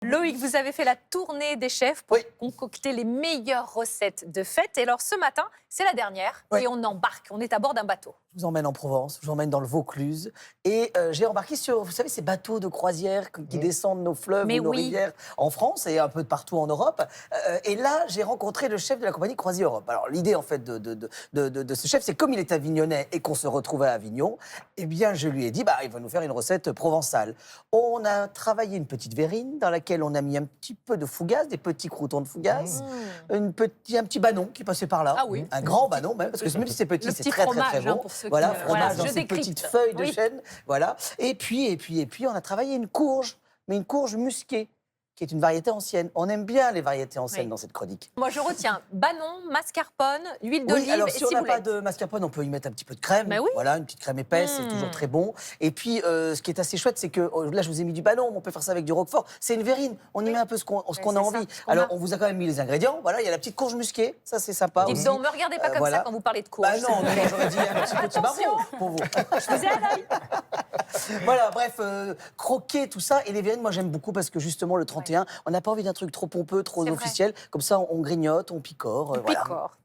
Loïc, vous avez fait la tournée des chefs pour Oui. concocter les meilleures recettes de fête. Et alors ce matin, c'est la dernière Oui. et on embarque. On est à bord d'un bateau. Je vous emmène en Provence, je vous emmène dans le Vaucluse. Et j'ai embarqué sur, vous savez, ces bateaux de croisière qui descendent nos fleuves Mais ou nos oui. rivières en France et un peu de partout en Europe. Et là, j'ai rencontré le chef de la compagnie Croisière Europe. Alors, l'idée, en fait, de ce chef, c'est comme il est avignonnais et qu'on se retrouvait à Avignon, eh bien, je lui ai dit, il va nous faire une recette provençale. On a travaillé une petite verrine dans laquelle on a mis un petit peu de fougasse, des petits croûtons de fougasse, un petit banon qui passait par là. Ah oui. Un grand banon même, parce que même si c'est petit, Le c'est petit très, très, très fromage, hein, bon. pour ceux Voilà, qui... fromage dans je ces décrypte. petites feuilles de Oui. chêne. Voilà. Et puis, on a travaillé une courge, mais une courge musquée, qui est une variété ancienne. On aime bien les variétés anciennes Oui. dans cette chronique. Moi, je retiens banon, mascarpone, huile Oui, d'olive alors et si on n'a pas ciboulette. de mascarpone, on peut y mettre un petit peu de crème. Mais oui. Voilà, une petite crème épaisse, c'est toujours très bon. Et puis, ce qui est assez chouette, c'est que là, je vous ai mis du ballon, mais on peut faire ça avec du roquefort. C'est une verrine. On y met un peu ce qu'on a c'est envie. ça, ce qu'on Alors, a. on vous a quand même mis les ingrédients. Voilà, il y a la petite courge musquée, ça c'est sympa Dites aussi. donc, ne me regardez pas comme voilà. ça quand vous parlez de courge. Bah non, non, j'aurais dit un petit marron pour vous. Je vous ai à l'œil. Voilà, bref, croquer, tout ça. Et les verrines, moi, j'aime beaucoup parce que justement, le 31, on n'a pas envie d'un truc trop pompeux, trop C'est vrai. officiel. Comme ça, on grignote, on picore. On voilà. picore.